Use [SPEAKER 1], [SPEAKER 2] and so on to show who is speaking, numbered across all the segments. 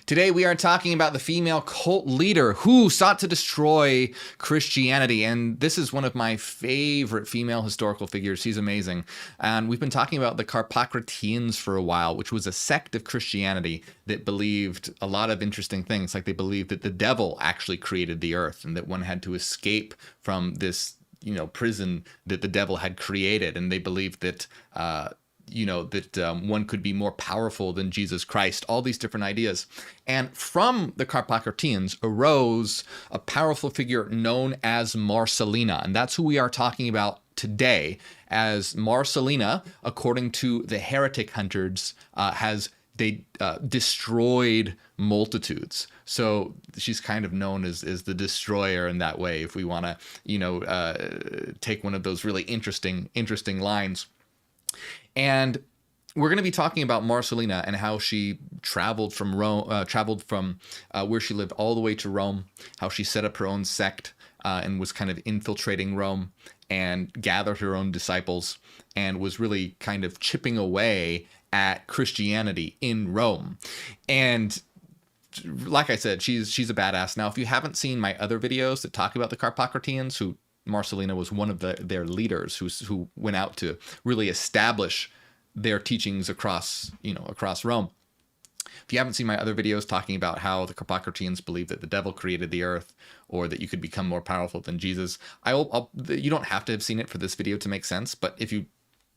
[SPEAKER 1] Today we are talking about the female cult leader who sought to destroy Christianity. And this is one of my favorite female historical figures. She's amazing. And we've been talking about the Carpocratians for a while, which was a sect of Christianity that believed a lot of interesting things. Like they believed that the devil actually created the earth and that one had to escape from this, prison that the devil had created. And they believed that, one could be more powerful than Jesus Christ, all these different ideas. And from the Carpocratians arose a powerful figure known as Marcelina. And that's who we are talking about today, as Marcelina, according to the heretic hunters, destroyed multitudes. So she's kind of known as the destroyer in that way, if we want to, take one of those really interesting lines. And we're going to be talking about Marcelina and how she traveled from where she lived all the way to Rome, how she set up her own sect and was kind of infiltrating Rome and gathered her own disciples and was really kind of chipping away at Christianity in Rome. And like I said, she's a badass. Now, if you haven't seen my other videos that talk about the Carpocratians, who Marcelina was one of their leaders who went out to really establish their teachings across Rome. If you haven't seen my other videos talking about how the Carpocratians believe that the devil created the earth or that you could become more powerful than Jesus, you don't have to have seen it for this video to make sense, but if you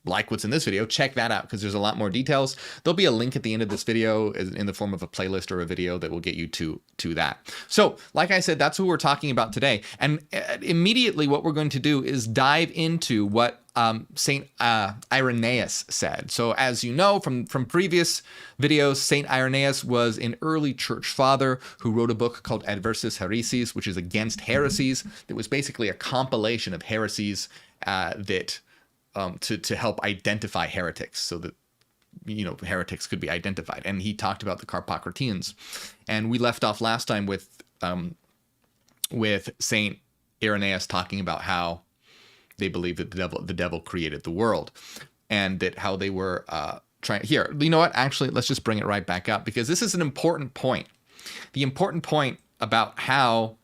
[SPEAKER 1] like what's in this video, check that out because there's a lot more details. There'll be a link at the end of this video in the form of a playlist or a video that will get you to that. So, like I said, that's who we're talking about today. And immediately what we're going to do is dive into what Saint Irenaeus said. So as you know from previous videos, Saint Irenaeus was an early church father who wrote a book called Adversus Haereses, which is against heresies. It was basically a compilation of heresies to help identify heretics so that, heretics could be identified. And he talked about the Carpocratians. And we left off last time with Saint Irenaeus talking about how they believed that the devil created the world and that how they were trying here. You know what? Actually, let's just bring it right back up because this is an important point. The important point about how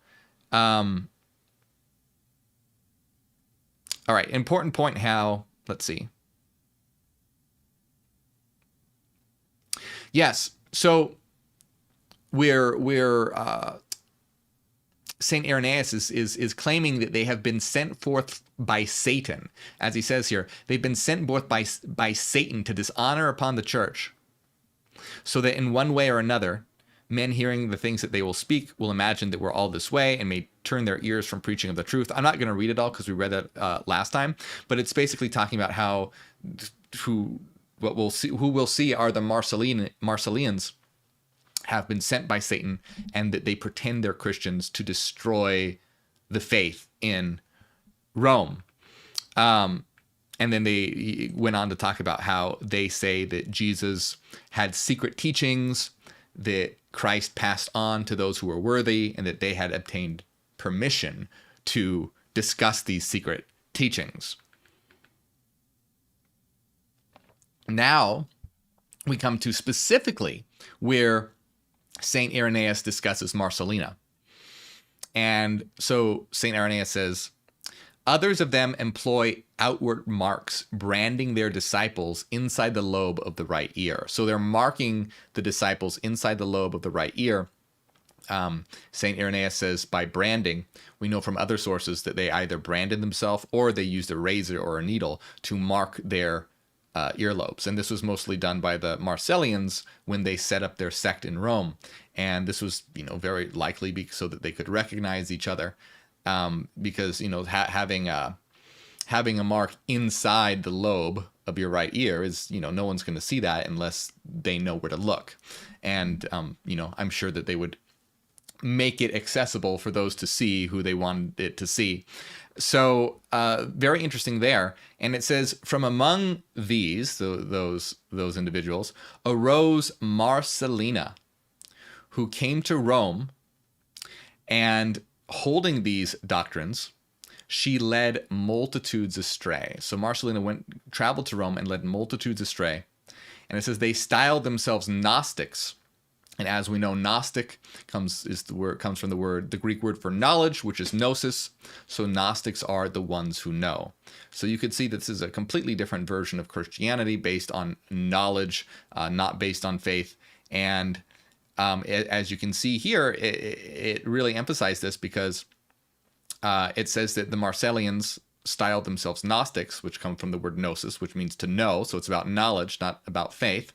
[SPEAKER 1] all right, important point how, let's see. Yes, so Saint Irenaeus is claiming that they have been sent forth by Satan. As he says here, they've been sent forth by Satan to dishonor upon the church, so that in one way or another, men hearing the things that they will speak will imagine that we're all this way and may turn their ears from preaching of the truth. I'm not going to read it all because we read that last time, but it's basically talking about how who we'll see are the Marcellians have been sent by Satan and that they pretend they're Christians to destroy the faith in Rome. And then he went on to talk about how they say that Jesus had secret teachings that Christ passed on to those who were worthy and that they had obtained permission to discuss these secret teachings. Now we come to specifically where Saint Irenaeus discusses Marcelina. And so Saint Irenaeus says, others of them employ outward marks, branding their disciples inside the lobe of the right ear. So they're marking the disciples inside the lobe of the right ear. Saint Irenaeus says by branding, we know from other sources that they either branded themselves or they used a razor or a needle to mark their earlobes. And this was mostly done by the Marcellians when they set up their sect in Rome. And this was, very likely so that they could recognize each other. Because, having a mark inside the lobe of your right ear is, no one's going to see that unless they know where to look. And, I'm sure that they would make it accessible for those to see who they wanted it to see. So very interesting there. And it says, from among these, those individuals, arose Marcelina, who came to Rome, and holding these doctrines, she led multitudes astray. So Marcelina traveled to Rome and led multitudes astray. And it says they styled themselves Gnostics And as we know, Gnostic comes from the Greek word for knowledge, which is gnosis. So Gnostics are the ones who know. So you could see this is a completely different version of Christianity based on knowledge, not based on faith. And as you can see here, it really emphasized this because it says that the Marcellians styled themselves Gnostics, which come from the word gnosis, which means to know. So it's about knowledge, not about faith.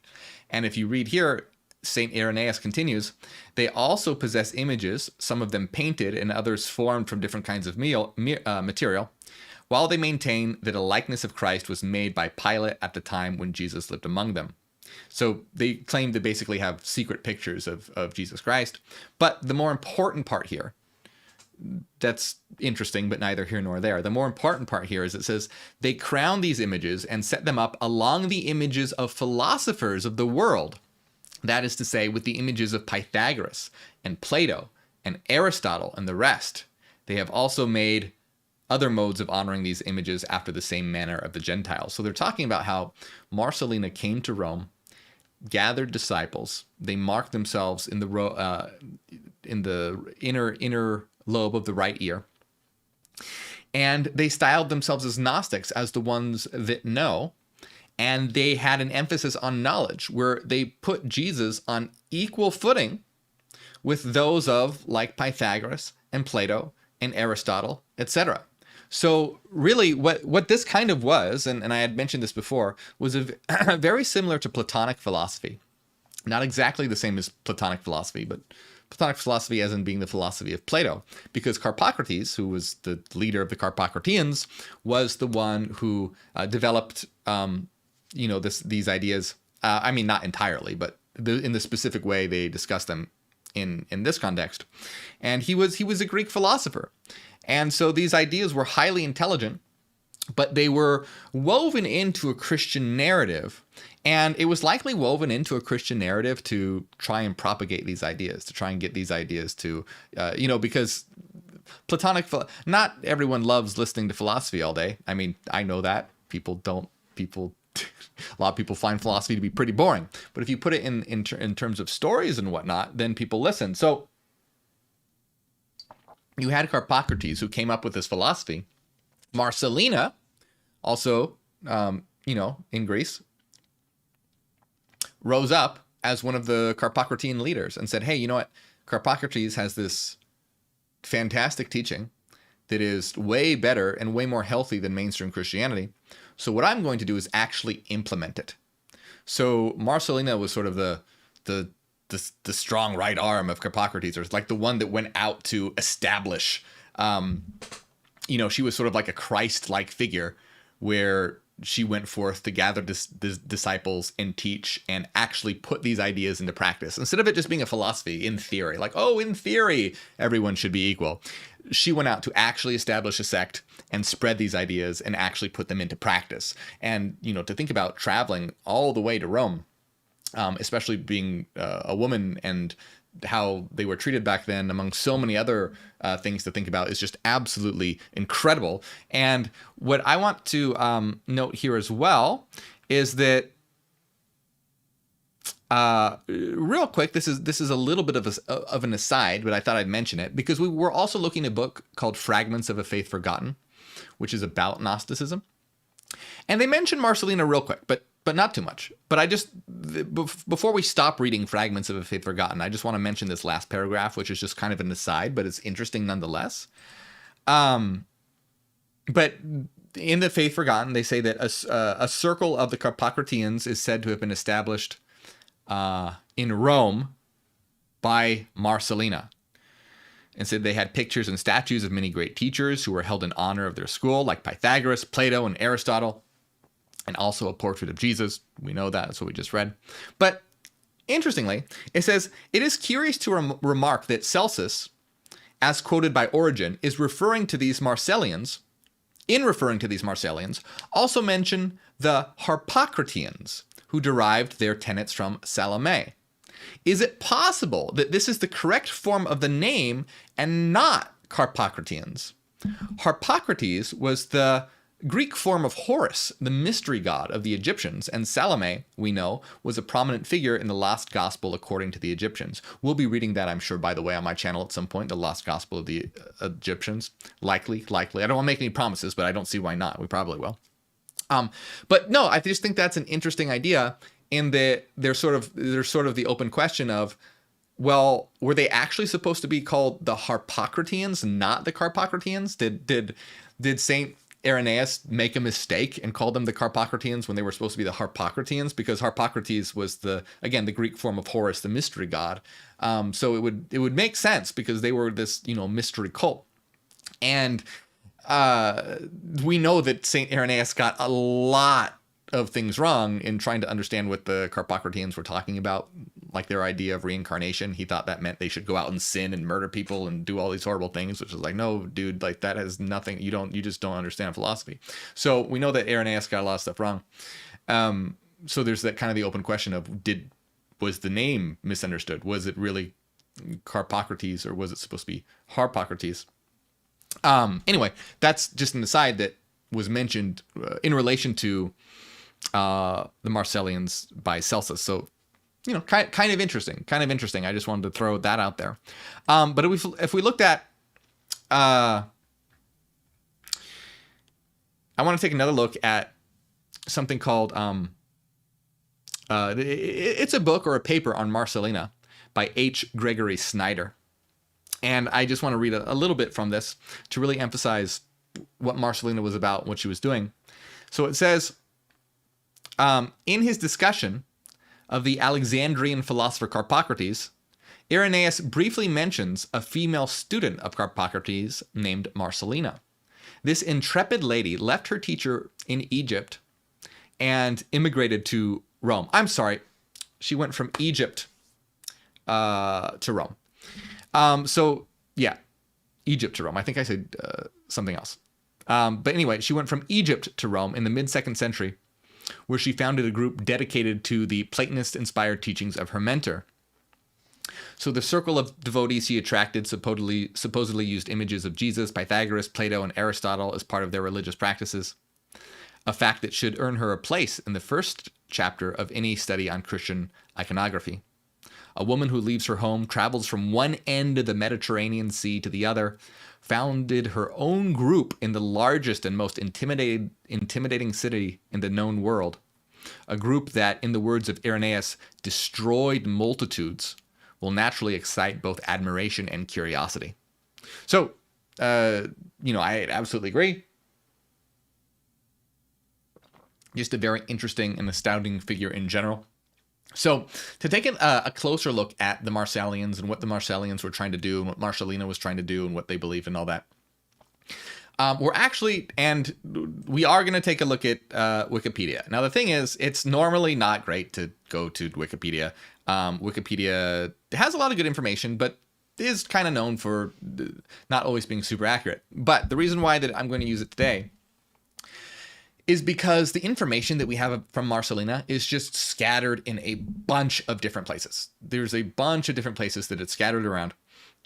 [SPEAKER 1] And if you read here, St. Irenaeus continues, they also possess images, some of them painted and others formed from different kinds of material, while they maintain that a likeness of Christ was made by Pilate at the time when Jesus lived among them. So they claim to basically have secret pictures of Jesus Christ. But the more important part here, that's interesting, but neither here nor there. The more important part here is it says they crown these images and set them up along the images of philosophers of the world. That is to say, with the images of Pythagoras and Plato and Aristotle and the rest. They have also made other modes of honoring these images after the same manner of the Gentiles. So they're talking about how Marcelina came to Rome, gathered disciples. They marked themselves in the inner lobe of the right ear. And they styled themselves as Gnostics, as the ones that know. And they had an emphasis on knowledge, where they put Jesus on equal footing with those of like Pythagoras and Plato and Aristotle, etc. So really what this kind of was, and I had mentioned this before, was very similar to Platonic philosophy. Not exactly the same as Platonic philosophy, but Platonic philosophy as in being the philosophy of Plato, because Carpocrates, who was the leader of the Carpocratians, was the one who developed these ideas. I mean, not entirely, but in the specific way they discuss them in this context. And he was a Greek philosopher. And so these ideas were highly intelligent, but they were woven into a Christian narrative. And it was likely woven into a Christian narrative to try and propagate these ideas, to try and get these ideas to, because Platonic, not everyone loves listening to philosophy all day. I mean, I know that. A lot of people find philosophy to be pretty boring. But if you put it in terms of stories and whatnot, then people listen. So you had Carpocrates, who came up with this philosophy. Marcelina, also, in Greece, rose up as one of the Carpocratian leaders and said, hey, you know what? Carpocrates has this fantastic teaching that is way better and way more healthy than mainstream Christianity. So what I'm going to do is actually implement it. So Marcelina was sort of the strong right arm of Carpocrates, or like the one that went out to establish, she was sort of like a Christ-like figure where she went forth to gather disciples and teach and actually put these ideas into practice. Instead of it just being a philosophy in theory, like, oh, in theory, everyone should be equal. She went out to actually establish a sect and spread these ideas and actually put them into practice. And, to think about traveling all the way to Rome, especially being a woman and how they were treated back then, among so many other things to think about, is just absolutely incredible. And what I want to note here as well is that, real quick, this is a little bit of an aside, but I thought I'd mention it because we were also looking at a book called Fragments of a Faith Forgotten, which is about Gnosticism. And they mentioned Marcelina real quick, but not too much. But I just, before we stop reading Fragments of a Faith Forgotten, I just want to mention this last paragraph, which is just kind of an aside, but it's interesting nonetheless. But in the Faith Forgotten, they say that a circle of the Carpocratians is said to have been established in Rome by Marcelina. And said they had pictures and statues of many great teachers who were held in honor of their school, like Pythagoras, Plato, and Aristotle. And also a portrait of Jesus. We know that. That's what we just read. But interestingly, it says, it is curious to remark that Celsus, as quoted by Origen, is referring to these Marcellians, also mention the Harpocratians, who derived their tenets from Salome. Is it possible that this is the correct form of the name and not Carpocratians? Harpocrates was the Greek form of Horus, the mystery god of the Egyptians, and Salome, we know, was a prominent figure in the Lost Gospel according to the Egyptians. We'll be reading that, I'm sure, by the way, on my channel at some point, the Lost Gospel of the Egyptians. Likely. I don't want to make any promises, but I don't see why not. We probably will. But no, I just think that's an interesting idea, in that there's sort of the open question of, well, were they actually supposed to be called the Harpocratians, not the Carpocratians? Did Saint Irenaeus make a mistake and call them the Carpocratians when they were supposed to be the Harpocratians? Because Harpocrates was the Greek form of Horus, the mystery god. So it would make sense, because they were this, mystery cult. And we know that Saint Irenaeus got a lot of things wrong in trying to understand what the Carpocratians were talking about, like their idea of reincarnation. He thought that meant they should go out and sin and murder people and do all these horrible things, which is like, no, dude, like that has nothing. You just don't understand philosophy. So we know that Irenaeus got a lot of stuff wrong. So there's that kind of the open question of, was the name misunderstood? Was it really Carpocrates, or was it supposed to be Harpocrates? Anyway, that's just an aside that was mentioned in relation to the Marcellians by Celsus. So, kind of interesting. I just wanted to throw that out there. But if we looked at, I want to take another look at something called, it's a book or a paper on Marcelina by H. Gregory Snyder. And I just want to read a little bit from this to really emphasize what Marcelina was about, what she was doing. So it says, in his discussion of the Alexandrian philosopher Carpocrates, Irenaeus briefly mentions a female student of Carpocrates named Marcelina. This intrepid lady left her teacher in Egypt and immigrated to Rome. I'm sorry, she went from Egypt to Rome. So yeah, Egypt to Rome. I think I said something else. But anyway, she went from Egypt to Rome in the mid-2nd century, where she founded a group dedicated to the Platonist-inspired teachings of her mentor. So the circle of devotees he attracted supposedly used images of Jesus, Pythagoras, Plato, and Aristotle as part of their religious practices, a fact that should earn her a place in the first chapter of any study on Christian iconography. A woman who leaves her home, travels from one end of the Mediterranean Sea to the other, founded her own group in the largest and most intimidating city in the known world, a group that, in the words of Irenaeus, destroyed multitudes, will naturally excite both admiration and curiosity. So, I absolutely agree. Just a very interesting and astounding figure in general. So, to take a closer look at the Marcellians and what the Marcellians were trying to do, and what Marcelina was trying to do, and what they believed and all that, we are going to take a look at Wikipedia. Now, the thing is, it's normally not great to go to Wikipedia. Wikipedia has a lot of good information, but is kind of known for not always being super accurate. But the reason why that I'm going to use it today is because the information that we have from Marcelina is just scattered in a bunch of different places. There's a bunch of different places that it's scattered around,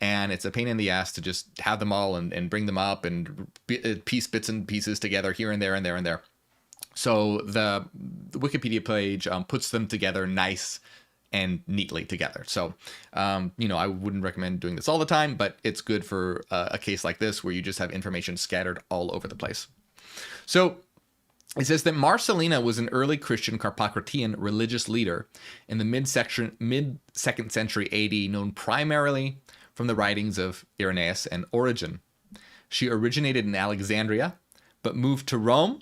[SPEAKER 1] and it's a pain in the ass to just have them all and bring them up and piece bits and pieces together here and there and there and there. So the Wikipedia page puts them together nice and neatly together. So, I wouldn't recommend doing this all the time, but it's good for a case like this where you just have information scattered all over the place. So, it says that Marcelina was an early Christian Carpocratian religious leader in the mid-2nd century AD, known primarily from the writings of Irenaeus and Origen. She originated in Alexandria, but moved to Rome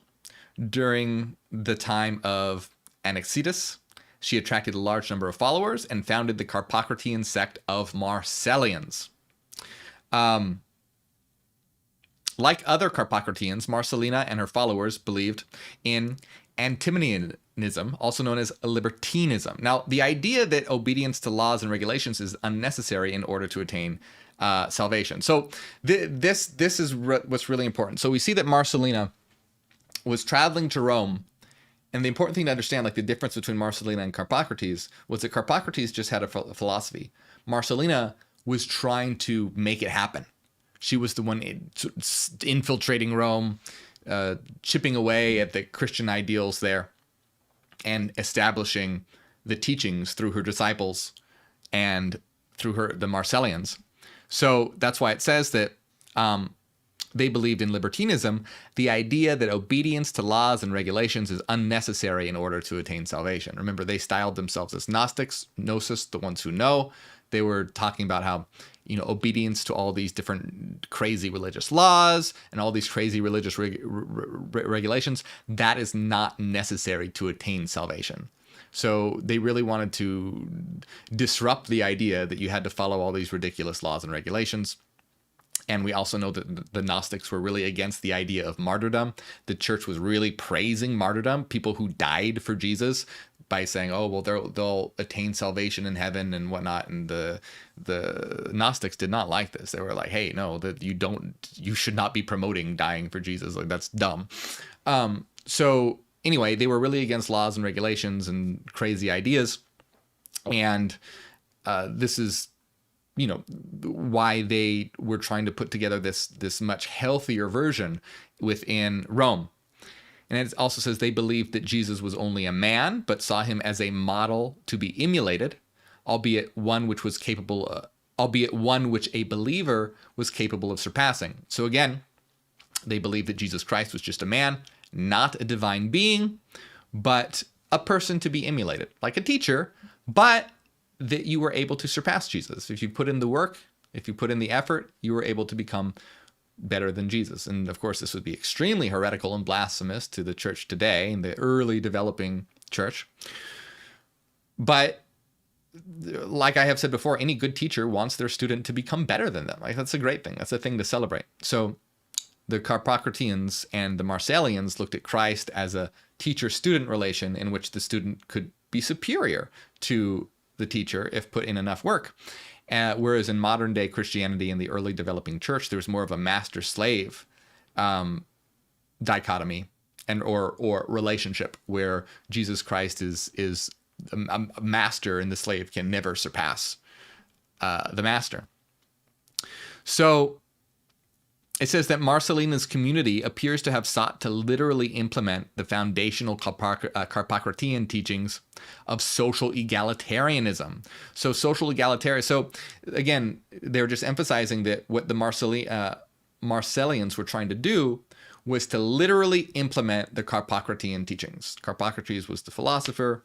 [SPEAKER 1] during the time of Anaxitus. She attracted a large number of followers and founded the Carpocratian sect of Marcellians. Like other Carpocratians, Marcelina and her followers believed in antinomianism, also known as libertinism. Now, the idea that obedience to laws and regulations is unnecessary in order to attain salvation. So this is what's really important. So we see that Marcelina was traveling to Rome, and the important thing to understand, like the difference between Marcelina and Carpocrates, was that Carpocrates just had a philosophy. Marcelina was trying to make it happen. She was the one infiltrating Rome, chipping away at the Christian ideals there and establishing the teachings through her disciples and through the Marcellians. So that's why it says that they believed in libertinism, the idea that obedience to laws and regulations is unnecessary in order to attain salvation. Remember, they styled themselves as Gnostics, Gnosis, the ones who know. They were talking about how, obedience to all these different crazy religious laws and all these crazy religious regulations, that is not necessary to attain salvation. So they really wanted to disrupt the idea that you had to follow all these ridiculous laws and regulations. And we also know that the Gnostics were really against the idea of martyrdom. The church was really praising martyrdom, people who died for Jesus, by saying, oh, well, they'll attain salvation in heaven and whatnot. And the Gnostics did not like this. They were like, hey, no, that you should not be promoting dying for Jesus. Like, that's dumb. So anyway, they were really against laws and regulations and crazy ideas. And this is, why they were trying to put together this much healthier version within Rome. And it also says they believed that Jesus was only a man, but saw him as a model to be emulated, albeit one which a believer was capable of surpassing. So again, they believed that Jesus Christ was just a man, not a divine being, but a person to be emulated, like a teacher, but that you were able to surpass Jesus. If you put in the work, if you put in the effort, you were able to become better than Jesus. And of course, this would be extremely heretical and blasphemous to the church today, in the early developing church. But like I have said before, any good teacher wants their student to become better than them. Like, that's a great thing. That's a thing to celebrate. So the Carpocratians and the Marcellians looked at Christ as a teacher-student relation in which the student could be superior to the teacher if put in enough work. Whereas in modern day Christianity in the early developing church, there's more of a master-slave dichotomy or relationship where Jesus Christ is a master and the slave can never surpass the master. So it says that Marcelina's community appears to have sought to literally implement the foundational Carpocratian teachings of social egalitarianism. So social egalitarianism. So again, they're just emphasizing that what the Marcellians were trying to do was to literally implement the Carpocratian teachings. Carpocrates was the philosopher.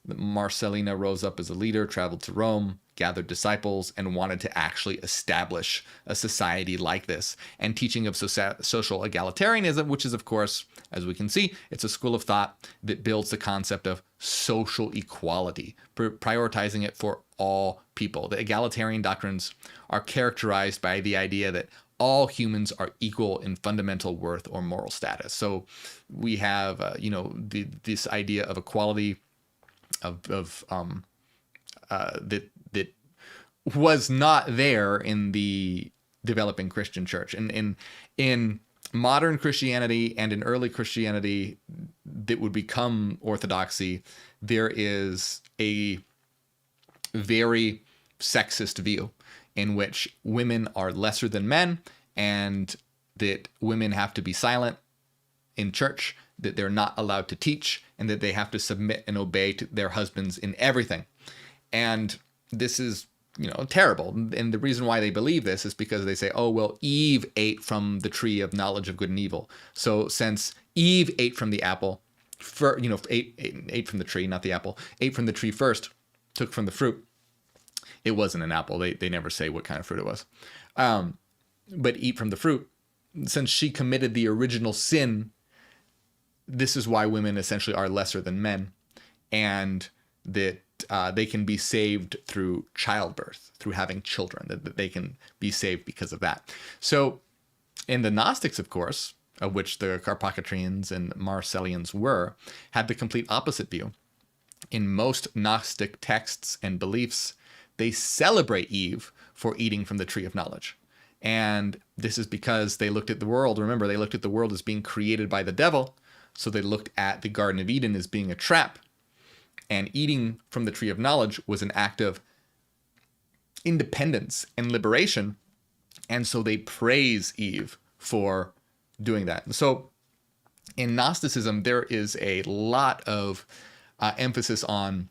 [SPEAKER 1] Marcelina rose up as a leader, traveled to Rome, gathered disciples, and wanted to actually establish a society like this. And teaching of social egalitarianism, which is, of course, as we can see, it's a school of thought that builds the concept of social equality, prioritizing it for all people. The egalitarian doctrines are characterized by the idea that all humans are equal in fundamental worth or moral status. So we have, this idea of equality that was not there in the developing Christian church. And in modern Christianity and in early Christianity that would become orthodoxy, there is a very sexist view in which women are lesser than men and that women have to be silent in church, that they're not allowed to teach, and that they have to submit and obey to their husbands in everything. And this is, terrible. And the reason why they believe this is because they say, oh, well, Eve ate from the tree of knowledge of good and evil. So since Eve ate from the apple, ate from the tree, not the apple, ate from the tree first, took from the fruit, it wasn't an apple. They never say what kind of fruit it was. But eat from the fruit. Since she committed the original sin, this is why women essentially are lesser than men, and that they can be saved through childbirth, through having children, that they can be saved because of that. So in the Gnostics, of course, of which the Carpocratians and Marcellians were, had the complete opposite view. In most Gnostic texts and beliefs, they celebrate Eve for eating from the tree of knowledge. And this is because they looked at the world. Remember, they looked at the world as being created by the devil. So they looked at the Garden of Eden as being a trap. And eating from the tree of knowledge was an act of independence and liberation. And so they praise Eve for doing that. And so in Gnosticism, there is a lot of emphasis on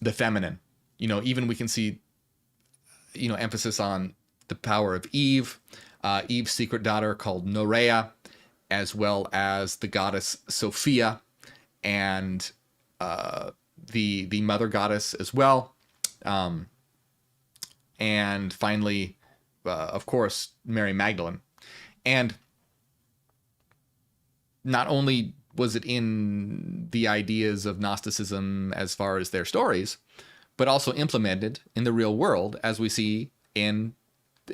[SPEAKER 1] the feminine. Even we can see, emphasis on the power of Eve, Eve's secret daughter called Norea, as well as the goddess Sophia, and the mother goddess as well. And finally, of course, Mary Magdalene. And not only was it in the ideas of Gnosticism as far as their stories, but also implemented in the real world, as we see in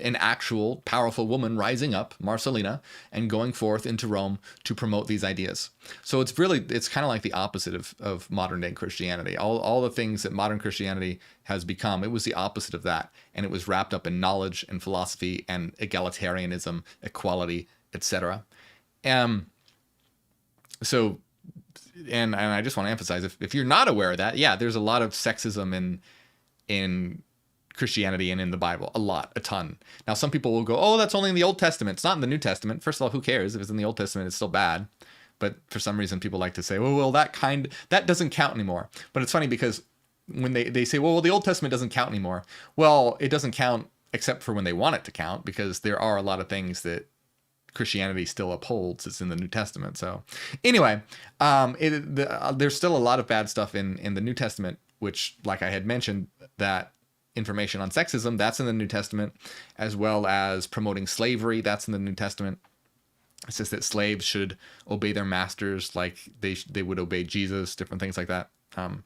[SPEAKER 1] an actual powerful woman rising up, Marcelina, and going forth into Rome to promote these ideas. So it's kind of like the opposite of modern day Christianity. All the things that modern Christianity has become, it was the opposite of that. And it was wrapped up in knowledge and philosophy and egalitarianism, equality, etc. So, and I just want to emphasize, if you're not aware of that, yeah, there's a lot of sexism in Christianity and in the Bible. A ton. Now, some people will go, oh, that's only in the Old Testament. It's not in the New Testament. First of all, who cares? If it's in the Old Testament, it's still bad. But for some reason, people like to say, well, that doesn't count anymore. But it's funny because when they say, well, the Old Testament doesn't count anymore. Well, it doesn't count except for when they want it to count, because there are a lot of things that Christianity still upholds. It's in the New Testament. So anyway, there's still a lot of bad stuff in the New Testament, which, like I had mentioned, that information on sexism, that's in the New Testament, as well as promoting slavery, that's in the New Testament. It says that slaves should obey their masters like they would obey Jesus, different things like that.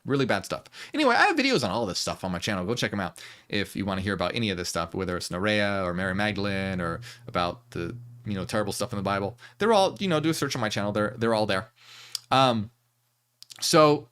[SPEAKER 1] Really bad stuff. Anyway, I have videos on all this stuff on my channel. Go check them out if you want to hear about any of this stuff, whether it's Norea or Mary Magdalene or about the terrible stuff in the Bible. They're all, do a search on my channel. They're all there. So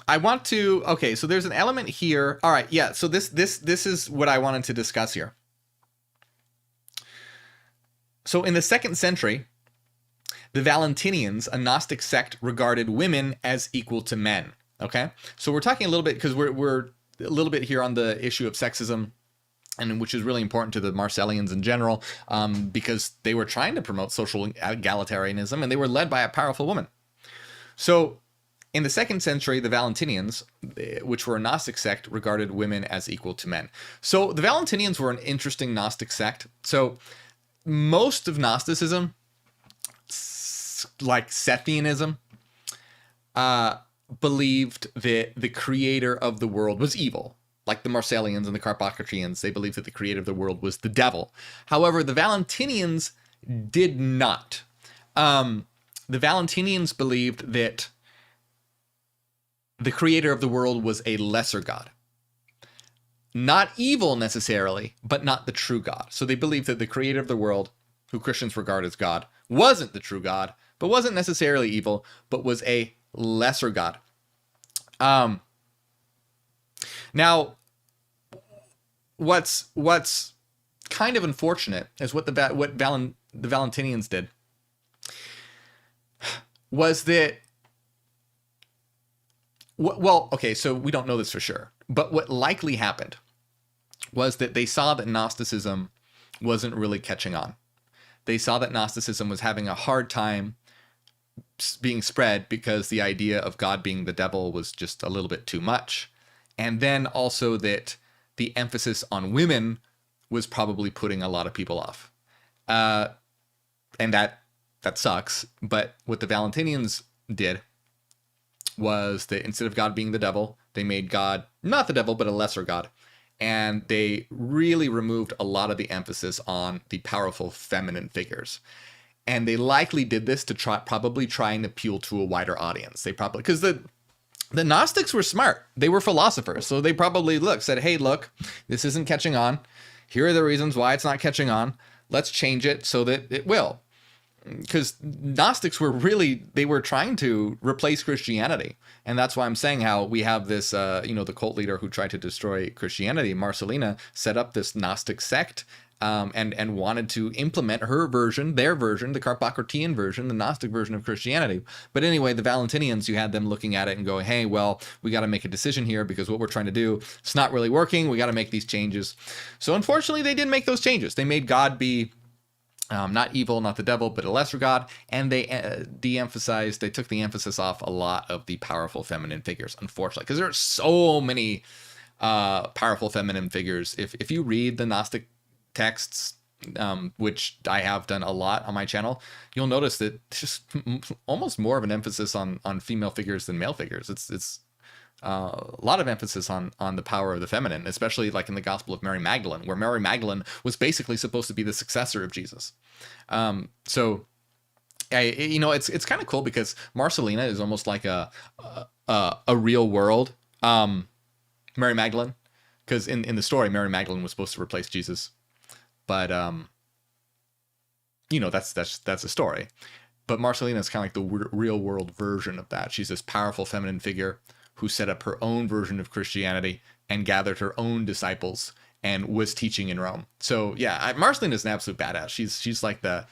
[SPEAKER 1] I want to, okay, so there's an element here. All right, yeah, so this is what I wanted to discuss here. So in the 2nd century, the Valentinians, a Gnostic sect, regarded women as equal to men. Okay, so we're talking a little bit, because we're a little bit here on the issue of sexism, and which is really important to the Marcellians in general, because they were trying to promote social egalitarianism, and they were led by a powerful woman. So in the 2nd century, the Valentinians, which were a Gnostic sect, regarded women as equal to men. So the Valentinians were an interesting Gnostic sect. So most of Gnosticism, like Sethianism, believed that the creator of the world was evil. Like the Marcellians and the Carpocratians, they believed that the creator of the world was the devil. However, the Valentinians did not. The Valentinians believed that the creator of the world was a lesser god. Not evil necessarily, but not the true God. So they believed that the creator of the world, who Christians regard as God, wasn't the true God, but wasn't necessarily evil, but was a lesser god. Now, what's kind of unfortunate is what the Valentinians did was that, well, okay, so we don't know this for sure, but what likely happened was that they saw that Gnosticism wasn't really catching on. They saw that Gnosticism was having a hard time being spread because the idea of God being the devil was just a little bit too much. And then also that the emphasis on women was probably putting a lot of people off. And that sucks. But what the Valentinians did was that instead of God being the devil, they made God not the devil, but a lesser god. And they really removed a lot of the emphasis on the powerful feminine figures. And they likely did this to probably try and appeal to a wider audience. They probably, because the Gnostics were smart. They were philosophers. So they probably said, hey, look, this isn't catching on. Here are the reasons why it's not catching on. Let's change it so that it will. Because Gnostics were they were trying to replace Christianity. And that's why I'm saying how we have this, the cult leader who tried to destroy Christianity, Marcelina, set up this Gnostic sect and wanted to implement her version, their version, the Carpocratian version, the Gnostic version of Christianity. But anyway, the Valentinians, you had them looking at it and going, hey, well, we got to make a decision here because what we're trying to do, it's not really working. We got to make these changes. So unfortunately, they didn't make those changes. They made God be not evil, not the devil, but a lesser god. And they de-emphasized, they took the emphasis off a lot of the powerful feminine figures, unfortunately, because there are so many powerful feminine figures. If you read the Gnostic texts, which I have done a lot on my channel, you'll notice that it's just almost more of an emphasis on female figures than male figures. It's a lot of emphasis on the power of the feminine, especially like in the Gospel of Mary Magdalene, where Mary Magdalene was basically supposed to be the successor of Jesus. So it's kind of cool because Marcelina is almost like a real world Mary Magdalene, because in the story, Mary Magdalene was supposed to replace Jesus, but that's a story. But Marcelina is kind of like the real world version of that. She's this powerful feminine figure who set up her own version of Christianity and gathered her own disciples and was teaching in Rome. So yeah, Marcelina is an absolute badass. She's like the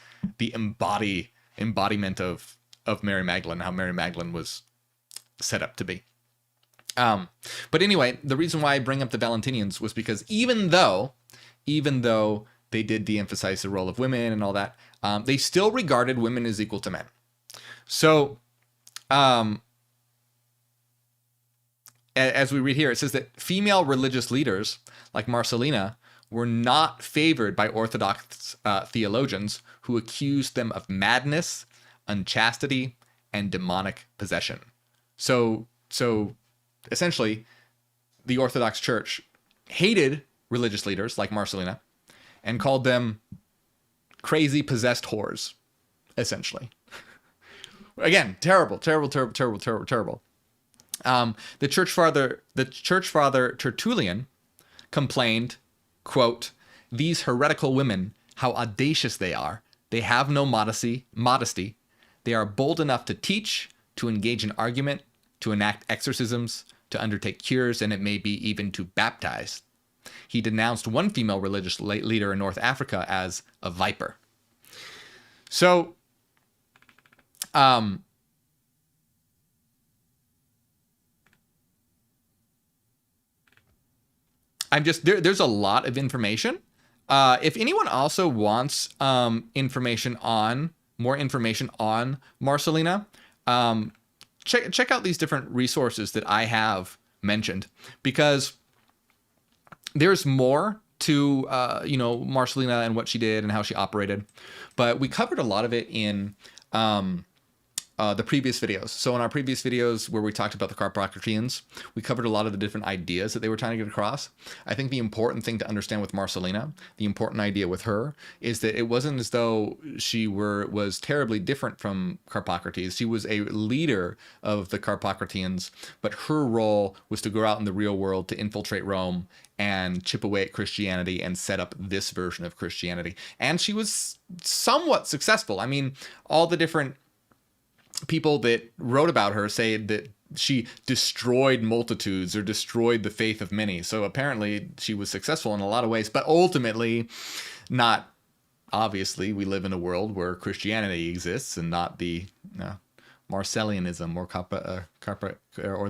[SPEAKER 1] embodiment of Mary Magdalene, how Mary Magdalene was set up to be. But anyway, the reason why I bring up the Valentinians was because even though they did de-emphasize the role of women and all that, they still regarded women as equal to men. So as we read here, it says that female religious leaders like Marcelina were not favored by Orthodox theologians who accused them of madness, unchastity, and demonic possession. So essentially, the Orthodox Church hated religious leaders like Marcelina and called them crazy possessed whores, essentially. Again, terrible. The church father Tertullian complained, quote, "These heretical women, how audacious they are. They have no modesty. They are bold enough to teach, to engage in argument, to enact exorcisms, to undertake cures, and it may be even to baptize." He denounced one female religious leader in North Africa as a viper. So, there's a lot of information. If anyone also wants more information on Marcelina, check out these different resources that I have mentioned, because there's more to Marcelina and what she did and how she operated, but we covered a lot of it in the previous videos. So in our previous videos where we talked about the Carpocratians, we covered a lot of the different ideas that they were trying to get across. I think the important thing to understand with Marcelina, the important idea with her, is that it wasn't as though she was terribly different from Carpocrates. She was a leader of the Carpocratians, but her role was to go out in the real world to infiltrate Rome and chip away at Christianity and set up this version of Christianity. And she was somewhat successful. I mean, all the different people that wrote about her say that she destroyed multitudes or destroyed the faith of many. So apparently she was successful in a lot of ways, but ultimately not. Obviously, we live in a world where Christianity exists and not the Marcellianism or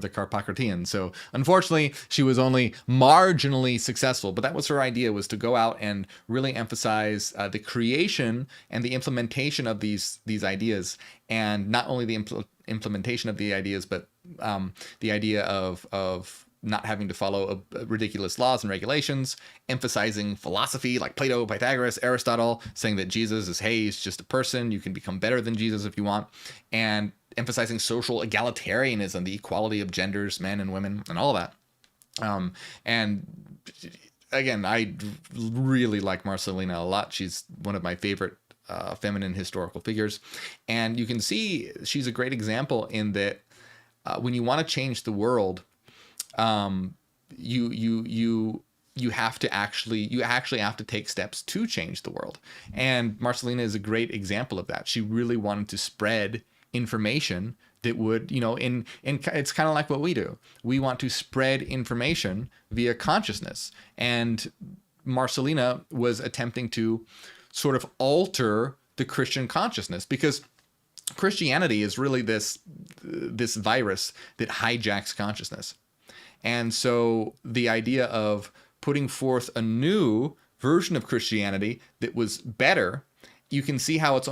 [SPEAKER 1] the Carpocratian. So unfortunately, she was only marginally successful, but that was her idea, was to go out and really emphasize the creation and the implementation of these ideas, and not only the implementation of the ideas, but the idea of not having to follow ridiculous laws and regulations, emphasizing philosophy like Plato, Pythagoras, Aristotle, saying that Jesus is, hey, he's just a person. You can become better than Jesus if you want. And emphasizing social egalitarianism, the equality of genders, men and women, and all of that. And again, I really like Marcelina a lot. She's one of my favorite feminine historical figures. And you can see she's a great example in that when you want to change the world, you actually have to take steps to change the world. And Marcelina is a great example of that. She really wanted to spread information that would, it's kind of like what we do. We want to spread information via consciousness. And Marcelina was attempting to sort of alter the Christian consciousness, because Christianity is really this virus that hijacks consciousness. And so the idea of putting forth a new version of Christianity that was better, you can see how it's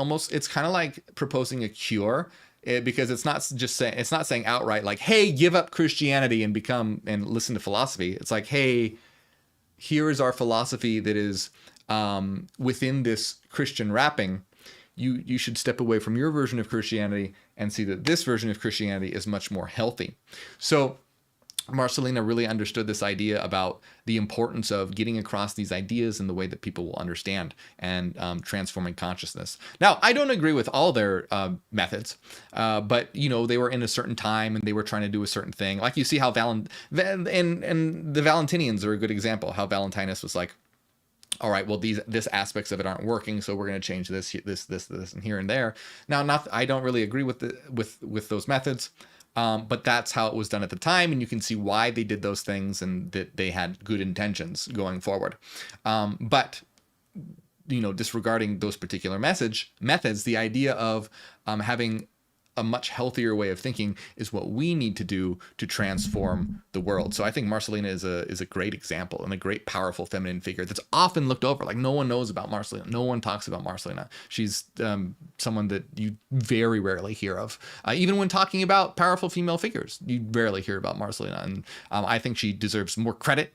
[SPEAKER 1] kind of like proposing a cure, because it's not saying outright like, hey, give up Christianity and listen to philosophy. It's like, hey, here is our philosophy that is within this Christian wrapping. You should step away from your version of Christianity and see that this version of Christianity is much more healthy. So Marcelina really understood this idea about the importance of getting across these ideas in the way that people will understand, and transforming consciousness. Now, I don't agree with all their methods, but they were in a certain time and they were trying to do a certain thing. Like you see how and the Valentinians are a good example. How Valentinus was like, all right, well, this aspects of it aren't working, so we're going to change this, and here and there. Now, I don't really agree with those methods. But that's how it was done at the time, and you can see why they did those things and that they had good intentions going forward. But disregarding those particular methods, the idea of having a much healthier way of thinking is what we need to do to transform the world. So I think Marcelina is a great example and a great powerful feminine figure that's often looked over. Like, no one knows about Marcelina. No one talks about Marcelina. She's someone that you very rarely hear of. Even when talking about powerful female figures, you rarely hear about Marcelina. And I think she deserves more credit.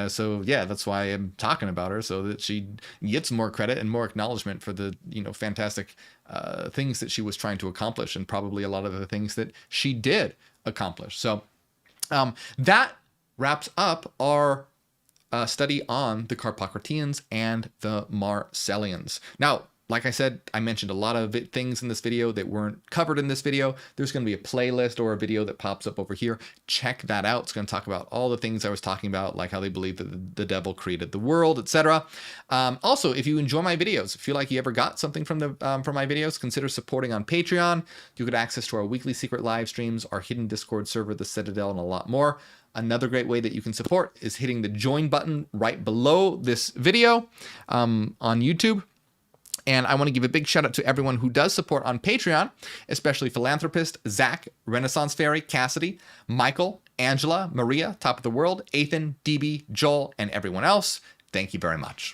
[SPEAKER 1] So yeah, that's why I'm talking about her, so that she gets more credit and more acknowledgement for the fantastic things that she was trying to accomplish, and probably a lot of the things that she did accomplish. So that wraps up our study on the Carpocratians and the Marcellians. Now, like I said, I mentioned a lot of things in this video that weren't covered in this video. There's going to be a playlist or a video that pops up over here. Check that out. It's going to talk about all the things I was talking about, like how they believe that the devil created the world, etc. Also, if you enjoy my videos, feel like you ever got something from my videos, consider supporting on Patreon. You get access to our weekly secret live streams, our hidden Discord server, the Citadel, and a lot more. Another great way that you can support is hitting the join button right below this video on YouTube. And I want to give a big shout out to everyone who does support on Patreon, especially Philanthropist, Zach, Renaissance Fairy, Cassidy, Michael, Angela, Maria, Top of the World, Ethan, DB, Joel, and everyone else. Thank you very much.